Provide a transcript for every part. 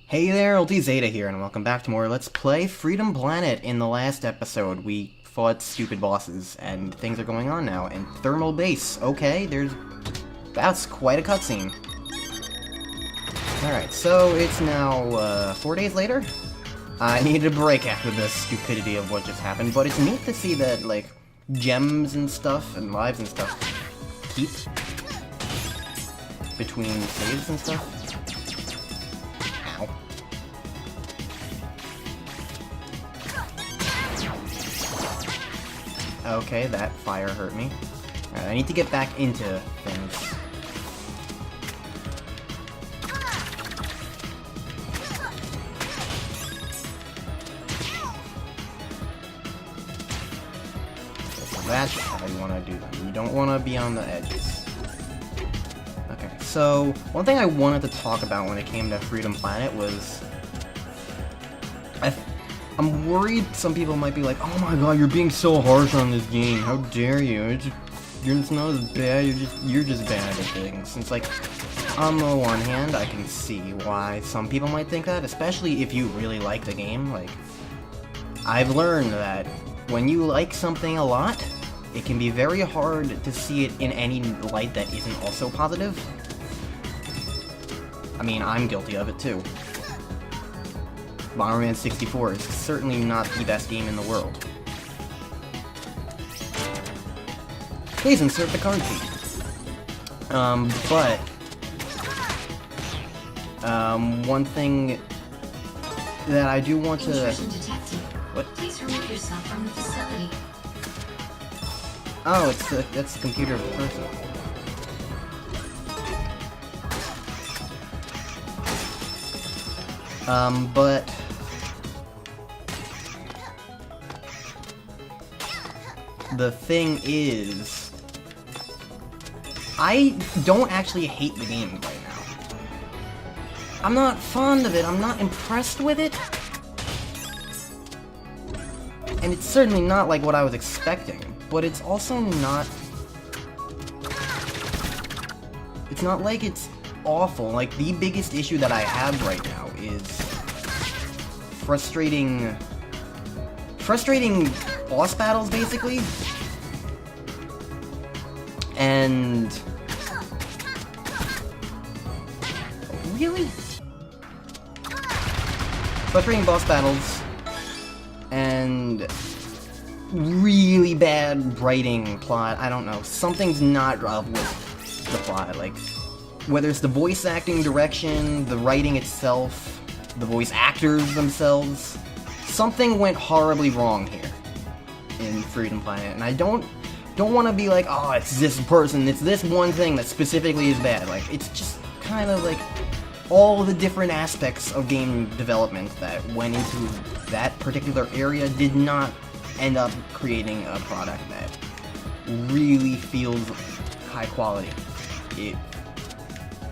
Hey there, Ultizeta here, and welcome back to more Let's Play Freedom Planet. In the last episode, we fought stupid bosses, and things are going on now. And Thermal Base, okay, that's quite a cutscene. Alright, so it's now, 4 days later? I need a break after the stupidity of what just happened, but it's neat to see that, like, gems and stuff, and lives and stuff keep between saves and stuff. Okay, that fire hurt me. Alright, I need to get back into things. So that's how you want to do them. You don't want to be on the edges. Okay, so one thing I wanted to talk about when it came to Freedom Planet was I'm worried some people might be like, oh my god, you're being so harsh on this game. How dare you? It's not as bad. You're just bad at things. It's like, on the one hand, I can see why some people might think that, especially if you really like the game. Like, I've learned that when you like something a lot, it can be very hard to see it in any light that isn't also positive. I mean, I'm guilty of it too. Bomberman 64 is certainly not the best game in the world. Please insert the card key. One thing that I do want to... What? Please remove yourself from the facility. Oh, that's the computer of the person. But... the thing is, I don't actually hate the game right now. I'm not fond of it, I'm not impressed with it. And it's certainly not like what I was expecting, but it's also not... It's not like it's awful. Like, the biggest issue that I have right now is frustrating boss battles, basically. And... Really? Frustrating boss battles, and really bad writing plot. I don't know. Something's not up with the plot. Like, whether it's the voice acting direction, the writing itself, the voice actors themselves, something went horribly wrong here in Freedom Planet, and I don't want to be like, oh, it's this person, it's this one thing that specifically is bad. Like, it's just kind of like all the different aspects of game development that went into that particular area did not end up creating a product that really feels high quality.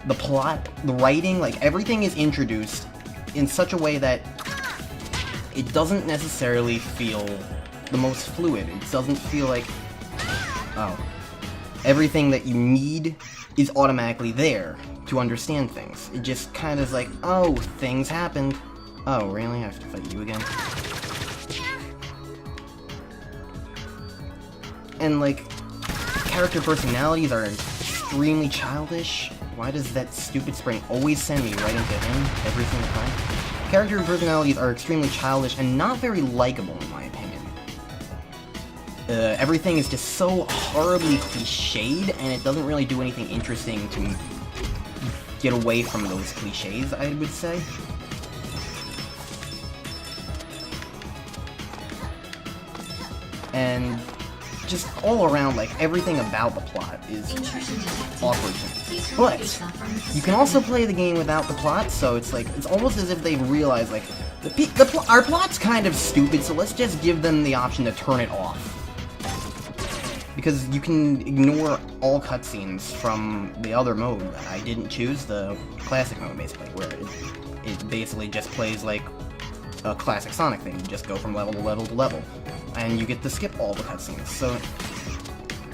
The plot, the writing, like, everything is introduced in such a way that it doesn't necessarily feel the most fluid. It doesn't feel like, oh, everything that you need is automatically there to understand things. It just kind of is like, oh, things happened. Oh, really? I have to fight you again? And, like, character personalities are extremely childish. Why does that stupid spring always send me right into him every single time? Character personalities are extremely childish and not very likable, in my opinion. Everything is just so horribly cliched, and it doesn't really do anything interesting to get away from those cliches, I would say. And just all around, like, everything about the plot is awkward to me. But you can also play the game without the plot, so it's like, it's almost as if they realize, like, our plot's kind of stupid, so let's just give them the option to turn it off. Because you can ignore all cutscenes from the other mode that I didn't choose, the classic mode, basically, where it basically just plays like a classic Sonic thing. You just go from level to level to level, and you get to skip all the cutscenes. So,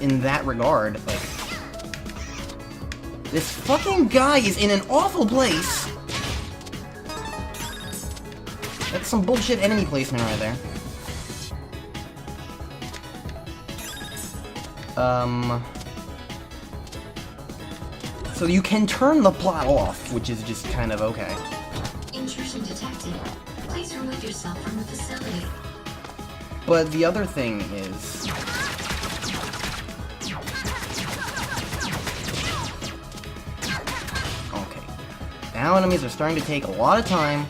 in that regard, like, this fucking guy is in an awful place, That's some bullshit enemy placement right there. So you can turn the plot off, which is just kind of okay. Intrusion detected. Please remove yourself from the facility. But the other thing is... Okay. Now enemies are starting to take a lot of time,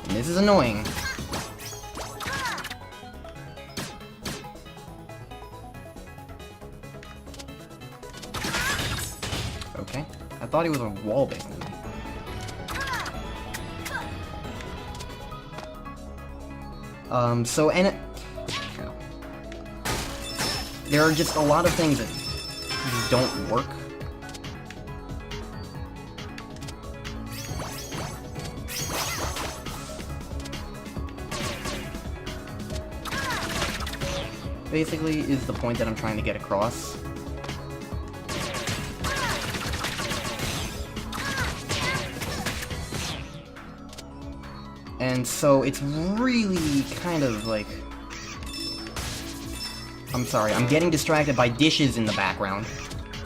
and this is annoying. Okay. I thought he was a wall-based enemy. There are just a lot of things that just don't work. Basically, is the point that I'm trying to get across. And so it's really kind of like... I'm sorry, I'm getting distracted by dishes in the background.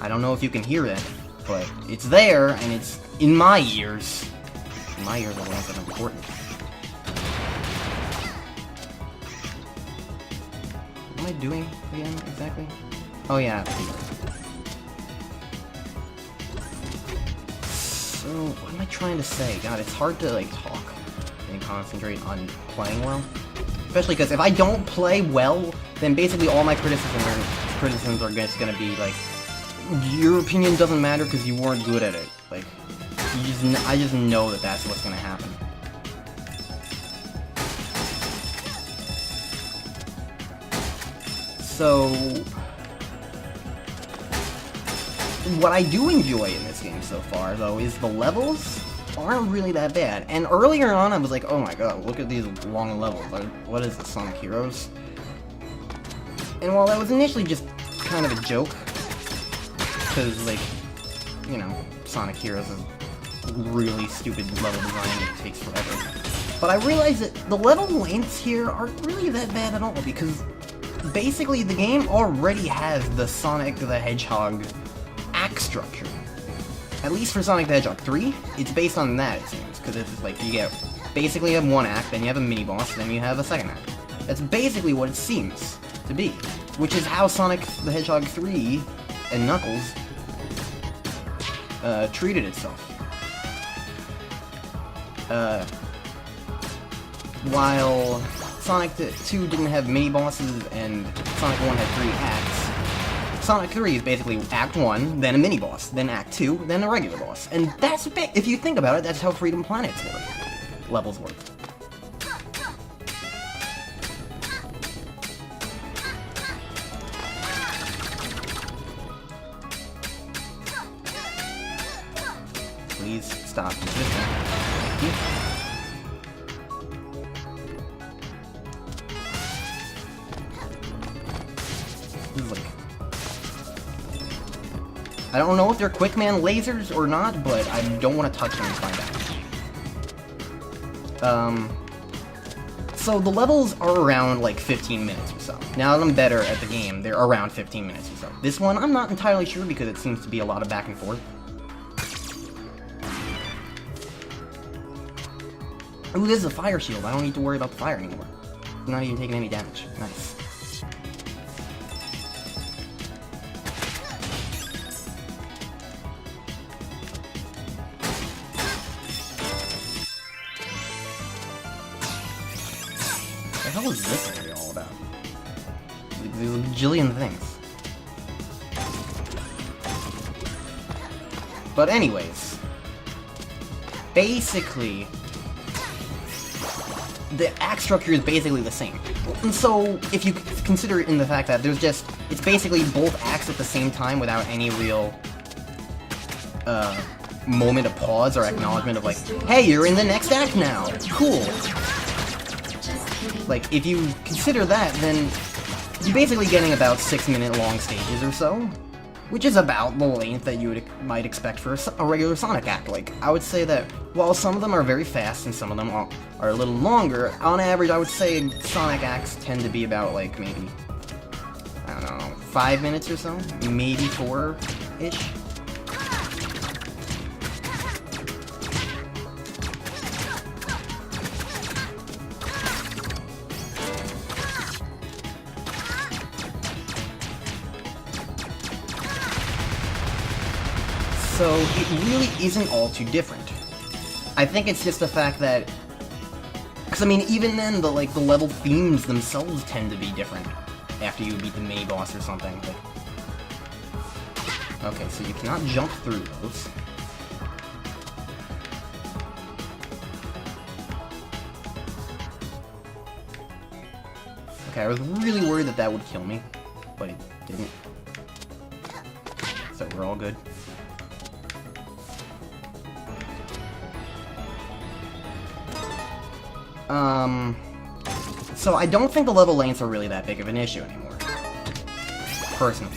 I don't know if you can hear it, but it's there, and it's in my ears. My ears are the ones that are important. What am I doing again, exactly? Oh yeah, so, what am I trying to say? God, it's hard to, like, talk and concentrate on playing well. Especially because if I don't play well, then basically all my criticisms are just gonna be like, your opinion doesn't matter because you weren't good at it. Like, I just know that that's what's gonna happen. So, what I do enjoy in this game so far, though, is the levels aren't really that bad. And earlier on, I was like, oh my god, look at these long levels. What is the Sonic Heroes? And while that was initially just kind of a joke, because, like, you know, Sonic Heroes is really stupid level design that takes forever. But I realized that the level lengths here aren't really that bad at all, because basically the game already has the Sonic the Hedgehog act structure. At least for Sonic the Hedgehog 3, it's based on that, it seems, because it's like you get basically have one act, then you have a mini-boss, then you have a second act. That's basically what it seems to be, which is how Sonic the Hedgehog 3 and Knuckles treated itself. While Sonic 2 didn't have mini-bosses and Sonic 1 had 3 acts, Sonic 3 is basically Act 1, then a mini-boss, then Act 2, then a regular boss. And that's, if you think about it, that's how Freedom Planets work. Levels work. Please stop resisting. Thank you. This is like... I don't know if they're Quickman lasers or not, but I don't want to touch them and find out. So the levels are around like 15 minutes or so. Now that I'm better at the game, they're around 15 minutes or so. This one, I'm not entirely sure because it seems to be a lot of back and forth. Ooh, this is a fire shield. I don't need to worry about the fire anymore. I'm not even taking any damage. Nice. What the hell is this area all about? There's a bajillion things. But anyways, basically, the act structure is basically the same. And so, if you consider it in the fact that there's just, it's basically both acts at the same time without any real, moment of pause or acknowledgement of like, hey, you're in the next act now! Cool! Like, if you consider that, then you're basically getting about 6-minute long stages or so. which is about the length that you might expect for a regular Sonic act. Like, I would say that while some of them are very fast and some of them are a little longer, on average I would say Sonic acts tend to be about, like, maybe, I don't know, 5 minutes or so? Maybe 4-ish? So it really isn't all too different. I think it's just the fact that, because I mean, even then, the level themes themselves tend to be different after you beat the mini boss or something. Like, okay, so you cannot jump through those. Okay, I was really worried that that would kill me, but it didn't. So we're all good. So I don't think the level lengths are really that big of an issue anymore. Personally.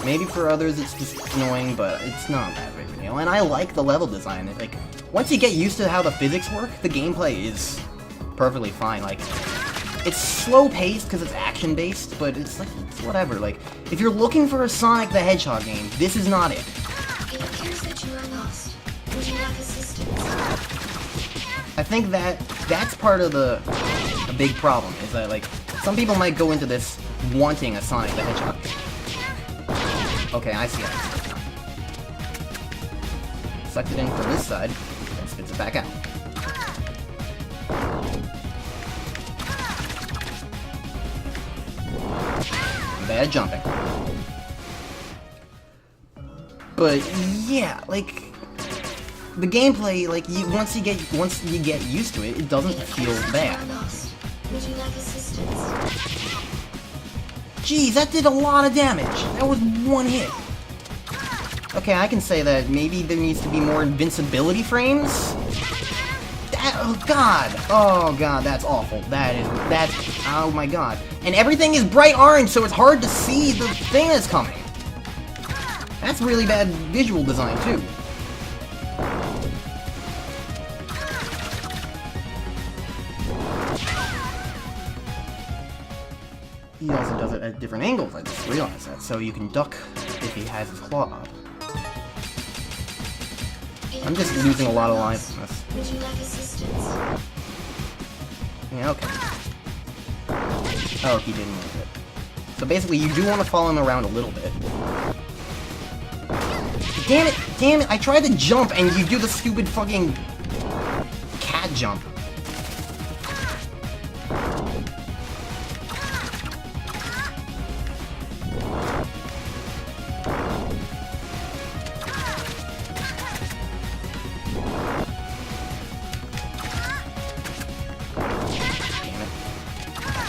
Maybe for others it's just annoying, but it's not that big of a deal. And I like the level design. Like, once you get used to how the physics work, the gameplay is perfectly fine. Like, it's slow-paced because it's action-based, but it's like, it's whatever. Like, if you're looking for a Sonic the Hedgehog game, this is not it. It appears that you are lost. Would you like assistance? I think that's part of the big problem, is that, like, some people might go into this wanting a Sonic the Hedgehog game. Okay, I see how sucked it in from this side, and spits it back out. Bad jumping. But yeah, like, the gameplay, like, once you get used to it, it doesn't feel bad. Would you like assistance? Jeez, that did a lot of damage. That was one hit. Okay, I can say that maybe there needs to be more invincibility frames. Oh god, that's awful. That's, oh my god. And everything is bright orange, so it's hard to see the thing that's coming. That's really bad visual design, too. He also does it at different angles, I just realized that, so you can duck if he has his claw up. I'm just losing a lot of lives from this. Would you like assistance? Yeah, okay. Oh, he didn't move it. So basically, you do want to follow him around a little bit. Damn it, I tried to jump and you do the stupid fucking cat jump.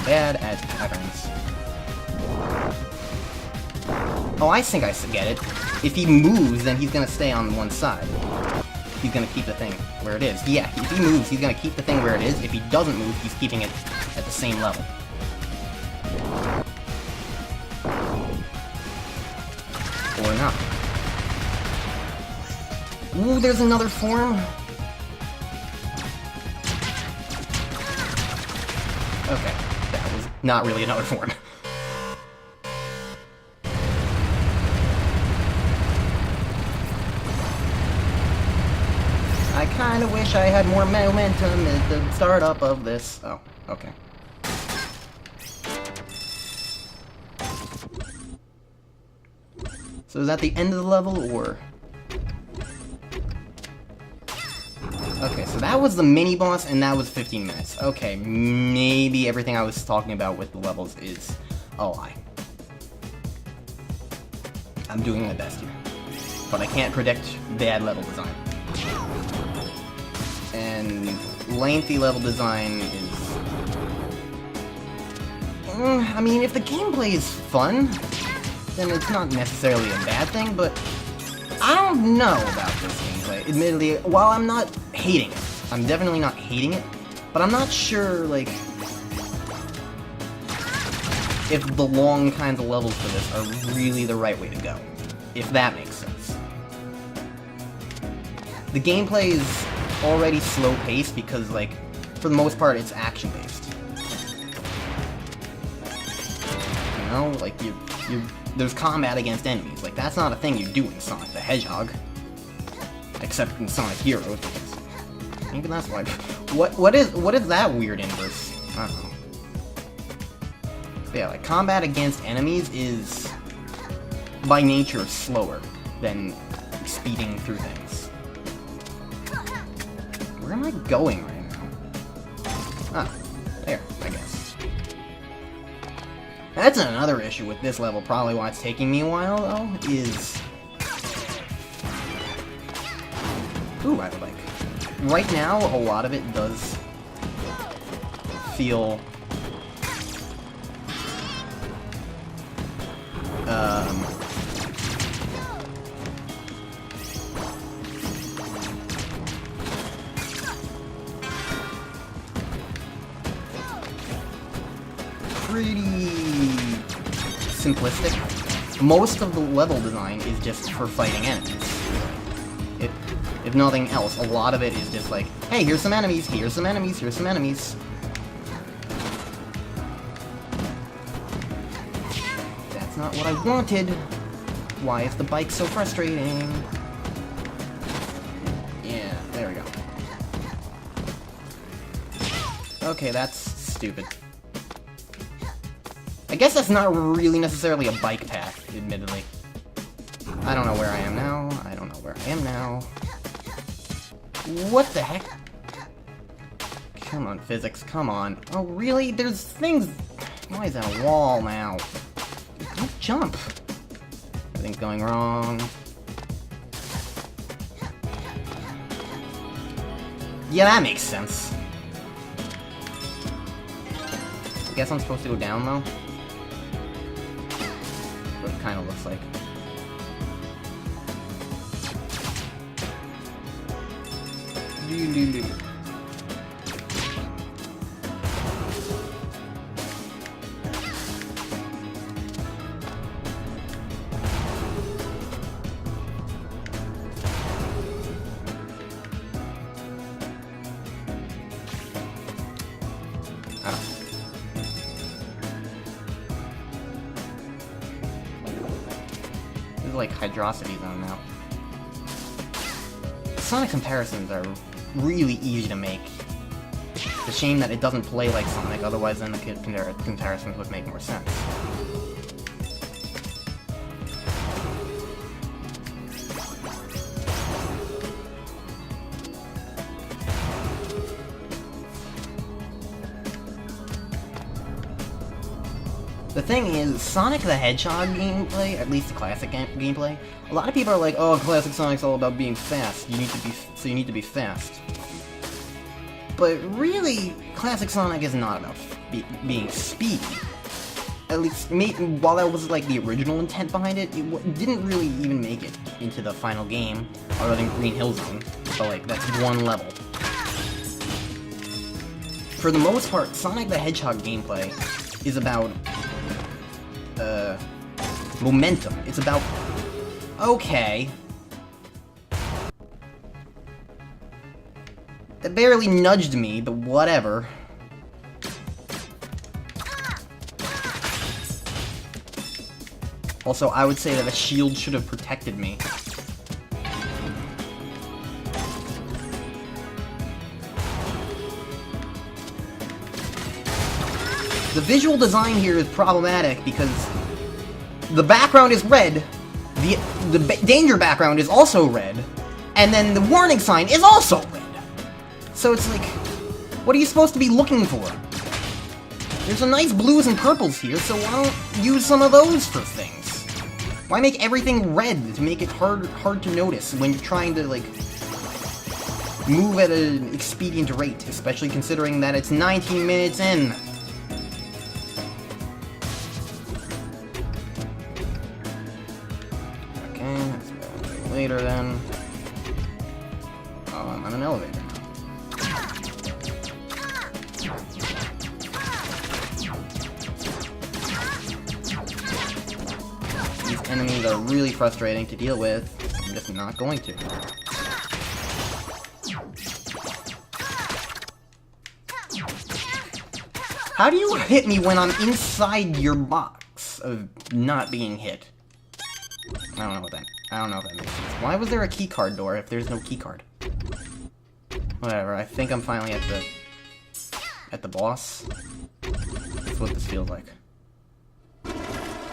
Bad at patterns. Oh, I think I get it. If he moves, then he's gonna stay on one side. He's gonna keep the thing where it is. Yeah, if he moves, he's gonna keep the thing where it is. If he doesn't move, he's keeping it at the same level. Or not. Ooh, there's another form. Okay. That was not really another form. I kinda wish I had more momentum at the startup of this. Oh, okay. So is that the end of the level, or...? Okay, so that was the mini-boss, and that was 15 minutes. Okay, maybe everything I was talking about with the levels is a lie. I'm doing my best here. But I can't predict bad level design. And lengthy level design is... I mean, if the gameplay is fun, then it's not necessarily a bad thing, but I don't know about this gameplay. Admittedly, while I'm not hating it, I'm definitely not hating it, but I'm not sure, like, if the long kinds of levels for this are really the right way to go. if that makes sense. The gameplay is already slow-paced because, like, for the most part, it's action-based. You know, like, there's combat against enemies. Like, that's not a thing you do in Sonic the Hedgehog. Except in Sonic Heroes. Maybe that's why. What is that weird inverse? I don't know. But yeah, like, combat against enemies is, by nature, slower than speeding through things. Where am I going right now? Ah, there, I guess. That's another issue with this level, probably why it's taking me a while, though, is... Ooh, I like. Right now, a lot of it does feel... pretty simplistic. Most of the level design is just for fighting enemies. If nothing else, a lot of it is just like, hey, here's some enemies, here's some enemies, here's some enemies. That's not what I wanted. Why is the bike so frustrating? Yeah, there we go. Okay, that's stupid. I guess that's not really necessarily a bike path, admittedly. I don't know where I am now. I don't know where I am now. What the heck? Come on, physics, come on. Oh, really? There's things... Why is that a wall now? Don't jump. Everything's going wrong. Yeah, that makes sense. I guess I'm supposed to go down, though. What it kind of looks like. This is like Hydrosity Zone now. Sonic comparisons are really easy to make. It's a shame that it doesn't play like Sonic, otherwise then the comparisons would make more sense. The thing is, Sonic the Hedgehog gameplay, at least the classic gameplay, a lot of people are like, oh, classic Sonic's all about being fast. You need to be fast. But really, classic Sonic is not about being speedy. At least, while that was like the original intent behind it, it didn't really even make it into the final game, other than Green Hill Zone. But like, that's one level. For the most part, Sonic the Hedgehog gameplay is about momentum. It's about, okay, that barely nudged me, but whatever. Also, I would say that a shield should have protected me. The visual design here is problematic because the background is red, the danger background is also red, and then the warning sign is also red. So it's like, what are you supposed to be looking for? There's some nice blues and purples here, so why don't use some of those for things? Why make everything red to make it hard to notice when you're trying to, like, move at an expedient rate, especially considering that it's 19 minutes in? Later then. Oh, I'm on an elevator now. These enemies are really frustrating to deal with. I'm just not going to. How do you hit me when I'm inside your box of not being hit? I don't know what that makes sense. Why was there a keycard door if there's no keycard? Whatever, I think I'm finally at the boss. That's what this feels like.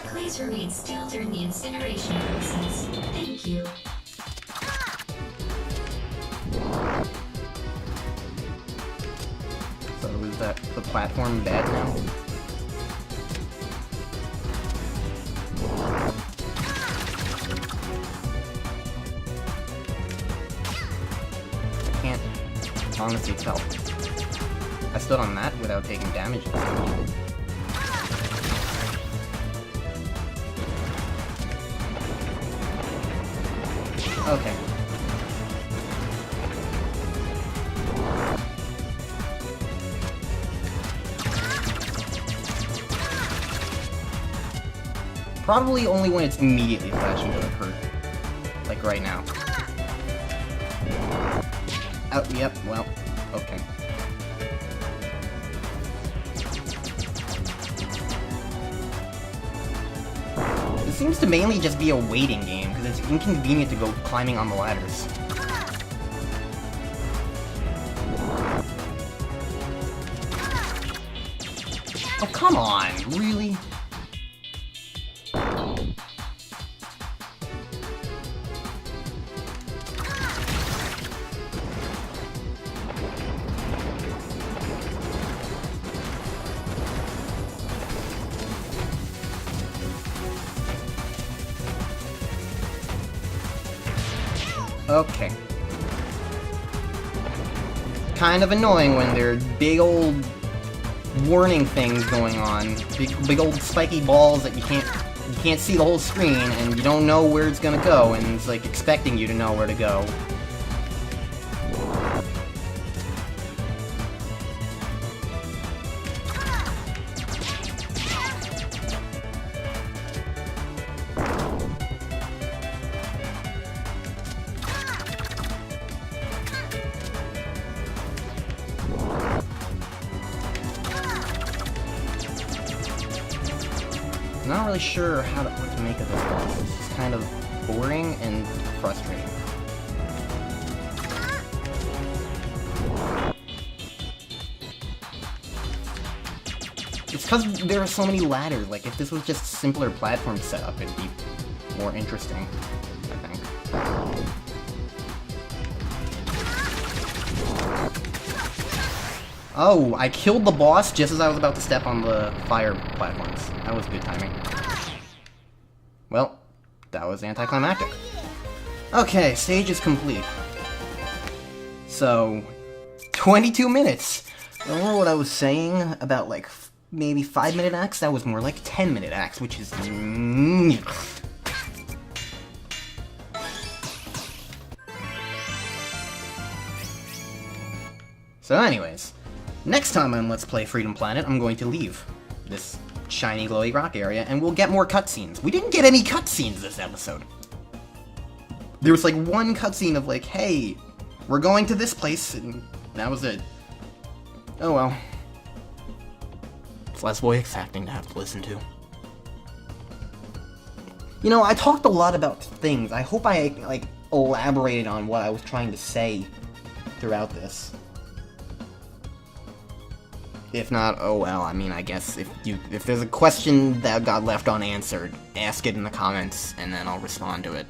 Please remain still during the incineration process. Thank you. So is that the platform bad now? I can't honestly tell. I stood on that without taking damage. Okay. Probably only when it's immediately flashing does it hurt. Like right now. Oh, yep, well, okay. It seems to mainly just be a waiting game, because it's inconvenient to go climbing on the ladders. Oh, come on, really? Okay. Kind of annoying when there are big old warning things going on. Big old spiky balls that you can't see the whole screen and you don't know where it's gonna go and it's like expecting you to know where to go. I'm not really sure what to make of this boss. It's just kind of boring and frustrating. It's because there are so many ladders. Like, if this was just simpler platform setup, it'd be more interesting, I think. Oh, I killed the boss just as I was about to step on the fire platforms. That was good timing. Well, that was anticlimactic. Okay, stage is complete. So, 22 minutes! Remember what I was saying about, like, maybe 5-minute acts? That was more like 10-minute acts, which is... So anyways, next time on Let's Play Freedom Planet, I'm going to leave this shiny glowy rock area, and we'll get more cutscenes. We didn't get any cutscenes this episode. There was like one cutscene of like, hey, we're going to this place, and that was it. Oh well. It's less voice acting to have to listen to. You know, I talked a lot about things. I hope I, like, elaborated on what I was trying to say throughout this. If not, oh well, I mean, I guess if there's a question that got left unanswered, ask it in the comments, and then I'll respond to it.